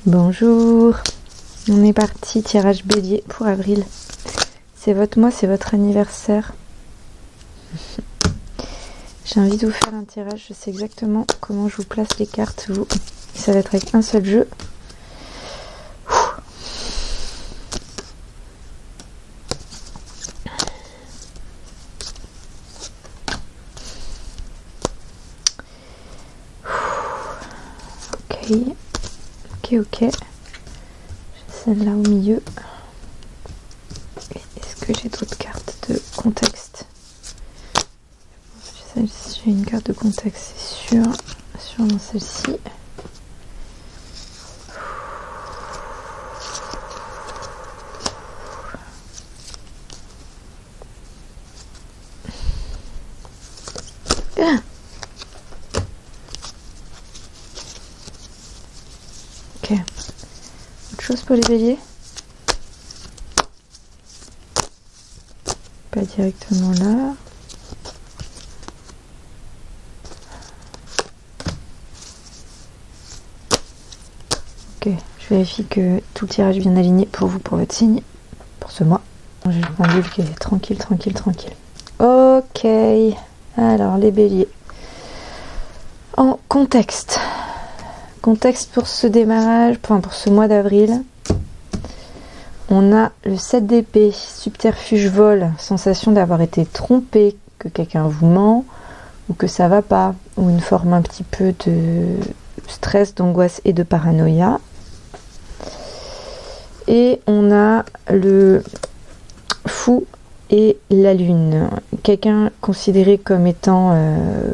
Bonjour, on est parti, tirage bélier pour avril. C'est votre mois, c'est votre anniversaire. J'ai envie de vous faire un tirage, je sais exactement comment je vous place les cartes, vous. Ça va être avec un seul jeu. Ok. J'ai celle-là au milieu. Est-ce que j'ai d'autres cartes de contexte? J'ai une carte de contexte, c'est sûr. Sûrement celle-ci. Ok. Autre chose pour les béliers? Pas directement là. Ok, je vérifie que tout le tirage est bien aligné pour vous, pour votre signe, pour ce mois. J'ai le pendule qui est tranquille. Ok, alors les béliers. En contexte. Contexte pour ce démarrage, enfin pour ce mois d'avril. On a le 7 d'épée, subterfuge, vol, sensation d'avoir été trompé, que quelqu'un vous ment, ou que ça va pas, ou une forme un petit peu de stress, d'angoisse et de paranoïa. Et on a le fou et la lune. Quelqu'un considéré comme étant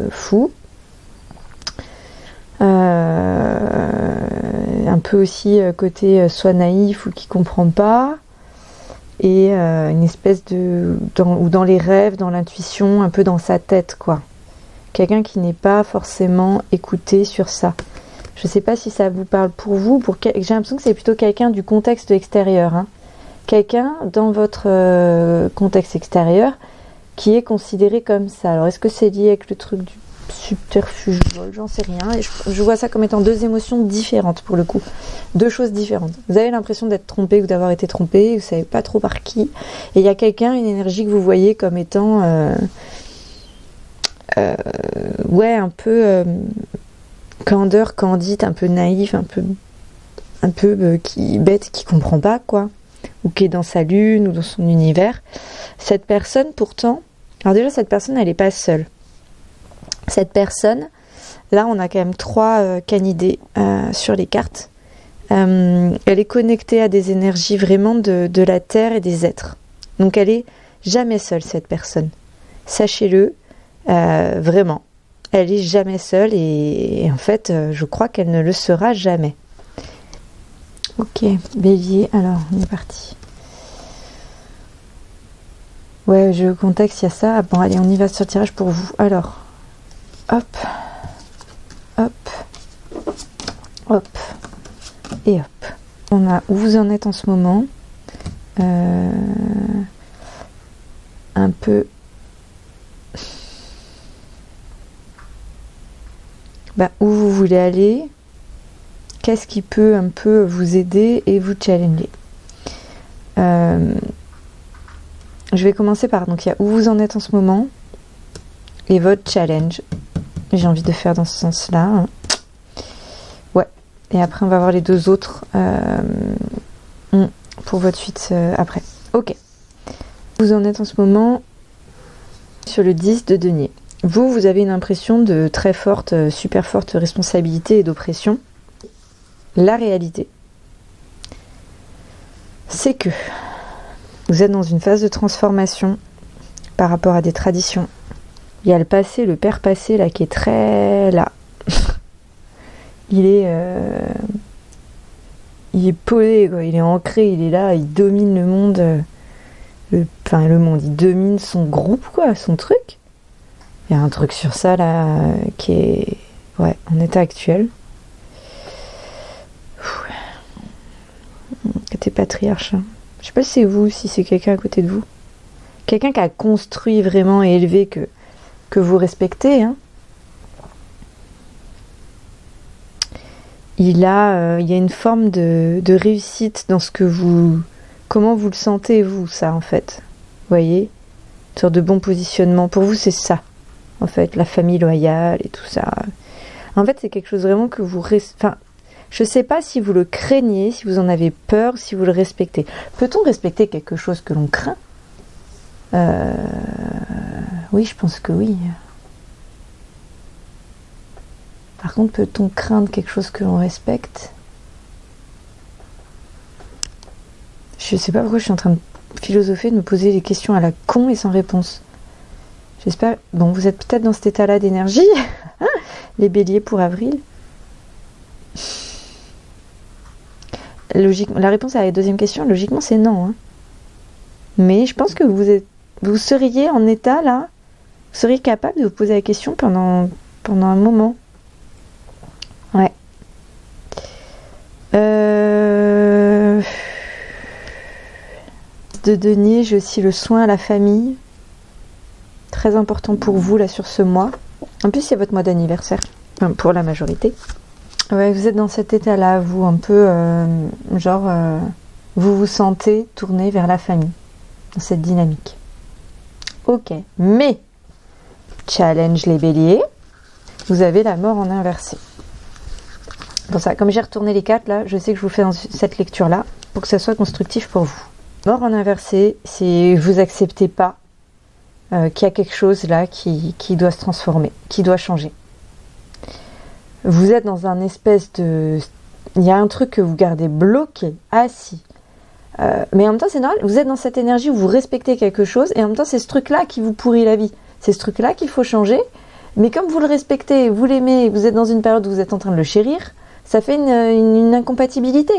fou. Un peu aussi côté soit naïf ou qui comprend pas, et une espèce de ou dans les rêves, dans l'intuition, un peu dans sa tête quoi. Quelqu'un qui n'est pas forcément écouté sur ça. Je sais pas si ça vous parle pour vous, j'ai l'impression que c'est plutôt quelqu'un du contexte extérieur, hein. Quelqu'un dans votre contexte extérieur qui est considéré comme ça. Alors est-ce que c'est lié avec le truc du subterfuge, j'en sais rien, et je vois ça comme étant deux émotions différentes pour le coup, deux choses différentes. Vous avez l'impression d'être trompé ou d'avoir été trompé, vous savez pas trop par qui, et il y a quelqu'un, une énergie que vous voyez comme étant ouais, un peu candeur, candide, un peu naïf, un peu qui bête, qui comprend pas quoi, ou qui est dans sa lune ou dans son univers. Cette personne pourtant, alors déjà cette personne elle est pas seule. Cette personne, là on a quand même 3 canidés sur les cartes. Elle est connectée à des énergies vraiment de la terre et des êtres. Donc elle est jamais seule cette personne. Sachez-le, vraiment. Elle est jamais seule et en fait je crois qu'elle ne le sera jamais. Ok, bélier, alors on est parti. Ouais, je contexte, il y a ça. Bon allez, on y va sur le tirage pour vous. Alors... Hop, et hop. On a où vous en êtes en ce moment. Un peu. Où vous voulez aller. Qu'est-ce qui peut un peu vous aider et vous challenger. Je vais commencer par, donc il y a où vous en êtes en ce moment. Et votre challenge. J'ai envie de faire dans ce sens-là. Ouais. Et après, on va voir les deux autres pour votre suite après. Ok. Vous en êtes en ce moment sur le 10 de denier. Vous avez une impression de très forte, super forte responsabilité et d'oppression. La réalité, c'est que vous êtes dans une phase de transformation par rapport à des traditions. Il y a le passé, le père passé là qui est très là. Il est polé quoi, il est ancré, il est là, il domine le monde, le monde, il domine son groupe quoi, son truc. Il y a un truc sur ça là qui est en état actuel. Côté patriarche. Hein. Je sais pas si c'est vous, si c'est quelqu'un à côté de vous. Quelqu'un qui a construit vraiment et élevé que vous respectez, hein. il y a une forme de réussite dans ce que vous... Comment vous le sentez, vous, ça, en fait. Vous voyez? Une sorte de bon positionnement. Pour vous, c'est ça, en fait, la famille loyale et tout ça. En fait, c'est quelque chose vraiment que vous... Enfin, je sais pas si vous le craignez, si vous en avez peur, si vous le respectez. Peut-on respecter quelque chose que l'on craint? Oui, je pense que oui. Par contre, peut-on craindre quelque chose que l'on respecte? Je sais pas pourquoi je suis en train de philosopher, de me poser des questions à la con et sans réponse. J'espère... Bon, vous êtes peut-être dans cet état-là d'énergie, les béliers pour avril. Logiquement, la réponse à la deuxième question, logiquement, c'est non. Hein. Mais je pense que vous seriez en état, là, vous seriez capable de vous poser la question pendant un moment. Ouais. De denier, j'ai aussi le soin à la famille. Très important pour vous, là, sur ce mois. En plus, c'est votre mois d'anniversaire. Enfin, pour la majorité. Ouais, vous êtes dans cet état-là, vous, un peu, vous vous sentez tourner vers la famille. Dans cette dynamique. Ok. Mais, challenge les béliers. Vous avez la mort en inversé. Pour ça, comme j'ai retourné les cartes, là, je sais que je vous fais dans cette lecture-là pour que ça soit constructif pour vous. Mort en inversé, c'est vous acceptez pas qu'il y a quelque chose là qui doit se transformer, qui doit changer. Vous êtes dans un espèce de... Il y a un truc que vous gardez bloqué, assis. Mais en même temps, c'est normal, vous êtes dans cette énergie où vous respectez quelque chose et en même temps, c'est ce truc-là qui vous pourrit la vie. C'est ce truc-là qu'il faut changer. Mais comme vous le respectez, vous l'aimez, vous êtes dans une période où vous êtes en train de le chérir, ça fait une incompatibilité.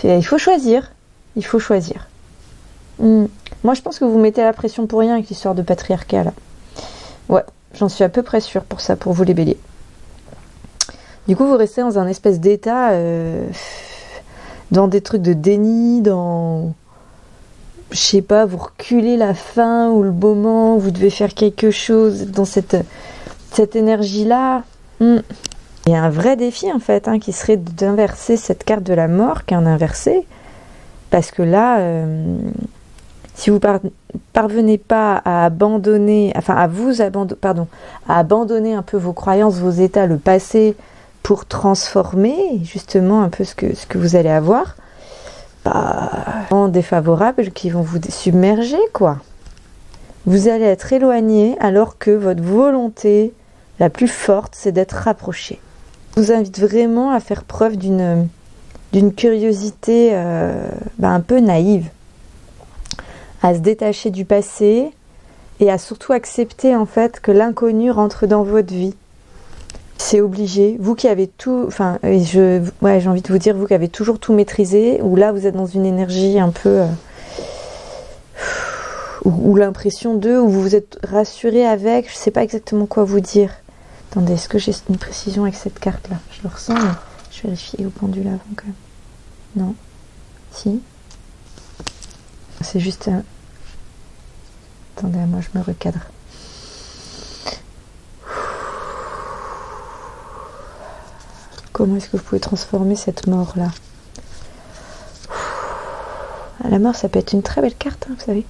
Et il faut choisir. Il faut choisir. Moi, je pense que vous mettez la pression pour rien avec l'histoire de patriarcat, là. Ouais, j'en suis à peu près sûre pour ça, pour vous les béliers. Du coup, vous restez dans un espèce d'état, dans des trucs de déni, dans... Je sais pas, vous reculez la fin ou le moment, vous devez faire quelque chose dans cette énergie-là. Il y a un vrai défi, en fait, qui serait d'inverser cette carte de la mort, qui est un inversé. Parce que là, si vous parvenez pas à abandonner, enfin à abandonner un peu vos croyances, vos états, le passé, pour transformer justement un peu ce que vous allez avoir, défavorables qui vont vous submerger, quoi. Vous allez être éloigné alors que votre volonté la plus forte, c'est d'être rapproché. Je vous invite vraiment à faire preuve d'une curiosité un peu naïve, à se détacher du passé et à surtout accepter en fait que l'inconnu rentre dans votre vie. C'est obligé. Vous qui avez tout, j'ai envie de vous dire, vous qui avez toujours tout maîtrisé, ou là vous êtes dans une énergie un peu, ou l'impression où vous vous êtes rassuré avec, je sais pas exactement quoi vous dire. Attendez, est-ce que j'ai une précision avec cette carte là? Je le ressens, mais je vérifie au pendule avant quand même. Non. Si. C'est juste un... Attendez, moi je me recadre. Comment est-ce que vous pouvez transformer cette mort-là? La mort, ça peut être une très belle carte, vous savez.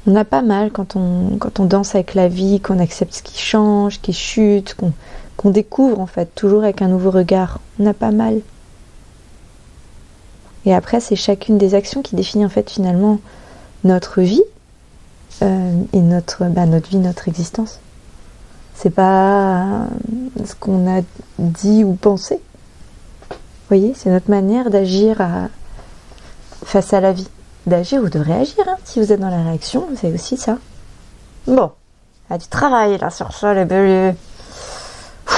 On a pas mal quand on danse avec la vie, qu'on accepte ce qui change, qui chute, qu'on découvre en fait, toujours avec un nouveau regard. On a pas mal. Et après, c'est chacune des actions qui définit en fait finalement notre vie et notre vie, notre existence. C'est pas ce qu'on a dit ou pensé. Vous voyez, c'est notre manière d'agir face à la vie. D'agir ou de réagir, si vous êtes dans la réaction, c'est aussi ça. Bon, il y a du travail là sur ça, les béliers. Un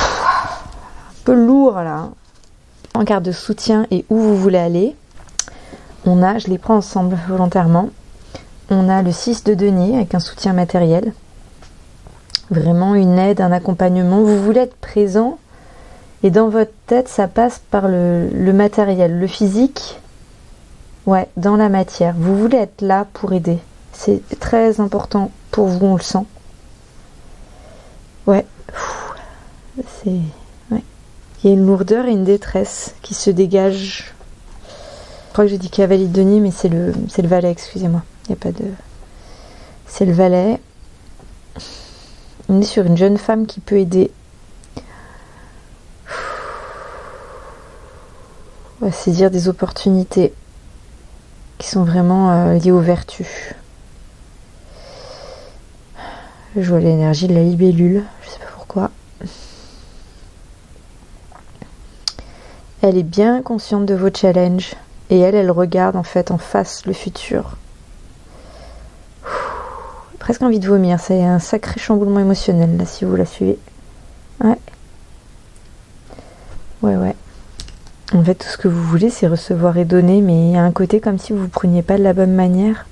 peu lourd là. En carte de soutien et où vous voulez aller, je les prends ensemble volontairement. On a le 6 de denier avec un soutien matériel. Vraiment une aide, un accompagnement. Vous voulez être présent et dans votre tête, ça passe par le matériel, le physique. Ouais, dans la matière. Vous voulez être là pour aider. C'est très important pour vous, on le sent. Ouais. Ouais. Il y a une lourdeur et une détresse qui se dégagent. Je crois que j'ai dit cavalier de denier, mais c'est le valet, excusez-moi. Il n'y a pas de... C'est le valet. On est sur une jeune femme qui peut aider. On va saisir des opportunités qui sont vraiment liées aux vertus. Je vois l'énergie de la libellule, je sais pas pourquoi. Elle est bien consciente de vos challenges et elle regarde en fait en face le futur. Presque envie de vomir, c'est un sacré chamboulement émotionnel là si vous la suivez. Ouais. Ouais. En fait, tout ce que vous voulez, c'est recevoir et donner, mais il y a un côté comme si vous ne preniez pas de la bonne manière.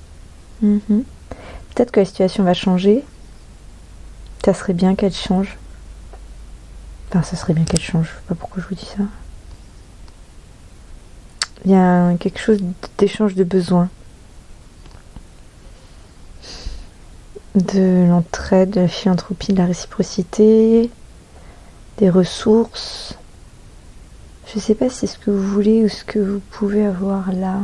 Peut-être que la situation va changer. Ça serait bien qu'elle change. Enfin, ça serait bien qu'elle change. Je sais pas pourquoi je vous dis ça. Il y a quelque chose d'échange de besoins. De l'entraide, de la philanthropie, de la réciprocité, des ressources. Je sais pas si c'est ce que vous voulez ou ce que vous pouvez avoir là.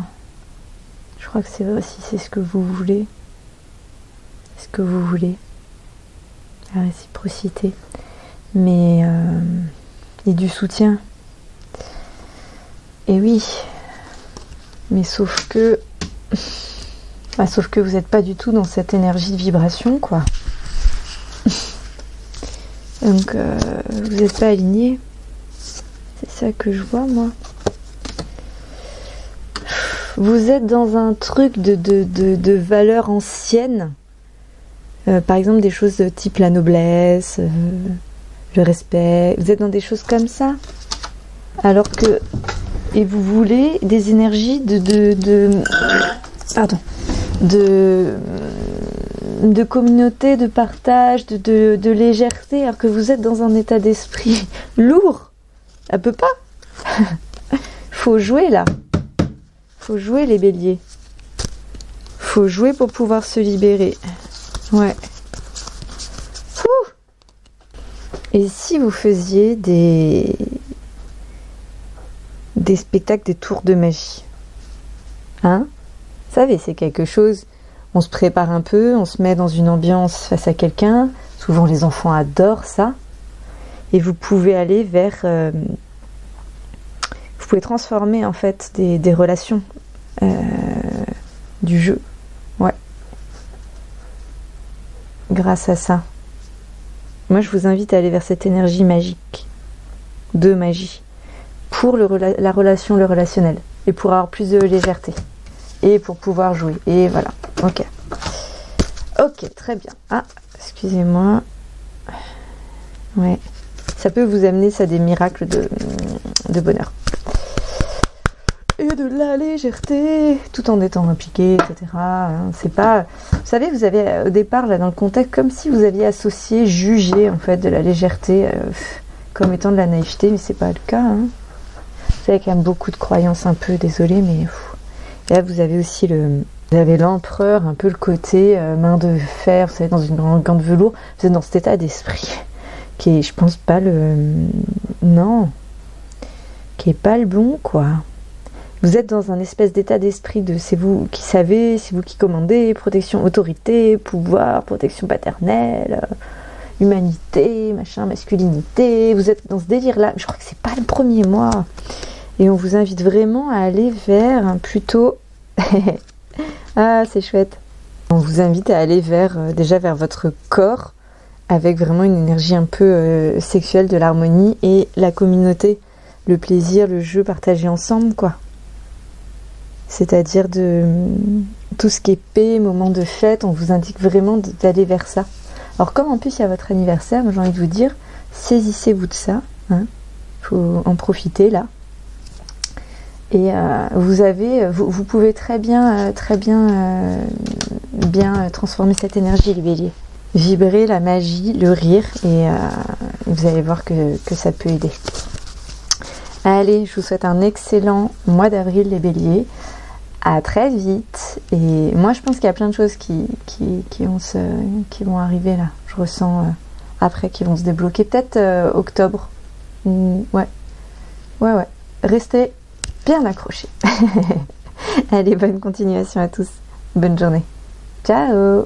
Je crois que c'est vrai si c'est ce que vous voulez. Ce que vous voulez. La réciprocité. Mais et du soutien. Et oui. Mais sauf que vous n'êtes pas du tout dans cette énergie de vibration, quoi. Donc vous n'êtes pas aligné. C'est ça que je vois, moi. Vous êtes dans un truc de valeurs anciennes. Par exemple, des choses de type la noblesse, le respect. Vous êtes dans des choses comme ça. Alors que... Et vous voulez des énergies de communauté, de partage, de légèreté, alors que vous êtes dans un état d'esprit lourd. Elle peut pas. Faut jouer là. Faut jouer les béliers. Faut jouer pour pouvoir se libérer. Ouais. Ouh. Et si vous faisiez des spectacles, des tours de magie, hein? Vous savez, c'est quelque chose, on se prépare un peu, on se met dans une ambiance face à quelqu'un, souvent les enfants adorent ça, et vous pouvez aller vers... vous pouvez transformer en fait des relations du jeu, ouais, grâce à ça. Moi je vous invite à aller vers cette énergie magique, de magie, pour la relation, le relationnel, et pour avoir plus de légèreté. Et pour pouvoir jouer. Et voilà. Ok. Ok, très bien. Ah, excusez-moi. Ouais. Ça peut vous amener, ça, des miracles de bonheur. Et de la légèreté, tout en étant impliqué, etc. C'est pas... Vous savez, vous avez au départ, là, dans le contexte, comme si vous aviez associé, jugé, en fait, de la légèreté comme étant de la naïveté, mais c'est pas le cas. Vous avez quand même beaucoup de croyances un peu, désolée, mais... Et là, vous avez aussi l'empereur, un peu le côté main de fer, vous savez, dans une grande gant de velours. Vous êtes dans cet état d'esprit qui est, je pense, pas le... Non. Qui est pas le bon, quoi. Vous êtes dans un espèce d'état d'esprit de c'est vous qui savez, c'est vous qui commandez, protection, autorité, pouvoir, protection paternelle, humanité, machin, masculinité. Vous êtes dans ce délire-là. Je crois que c'est pas le premier mois. Et on vous invite vraiment à aller vers plutôt... ah, c'est chouette. On vous invite à aller déjà vers votre corps, avec vraiment une énergie un peu sexuelle, de l'harmonie et la communauté, le plaisir, le jeu partagé ensemble, quoi. C'est-à-dire de tout ce qui est paix, moment de fête, on vous indique vraiment d'aller vers ça. Alors comme en plus il y a votre anniversaire, j'ai envie de vous dire, saisissez-vous de ça, hein. Faut en profiter là. Et vous pouvez très bien transformer cette énergie, les béliers. Vibrer la magie, le rire, et vous allez voir que ça peut aider. Allez, je vous souhaite un excellent mois d'avril, les béliers. À très vite. Et moi, je pense qu'il y a plein de choses qui vont arriver là. Je ressens après, qui vont se débloquer. Peut-être octobre. Ouais. Ouais. Restez bien accrochés. Allez, bonne continuation à tous. Bonne journée. Ciao!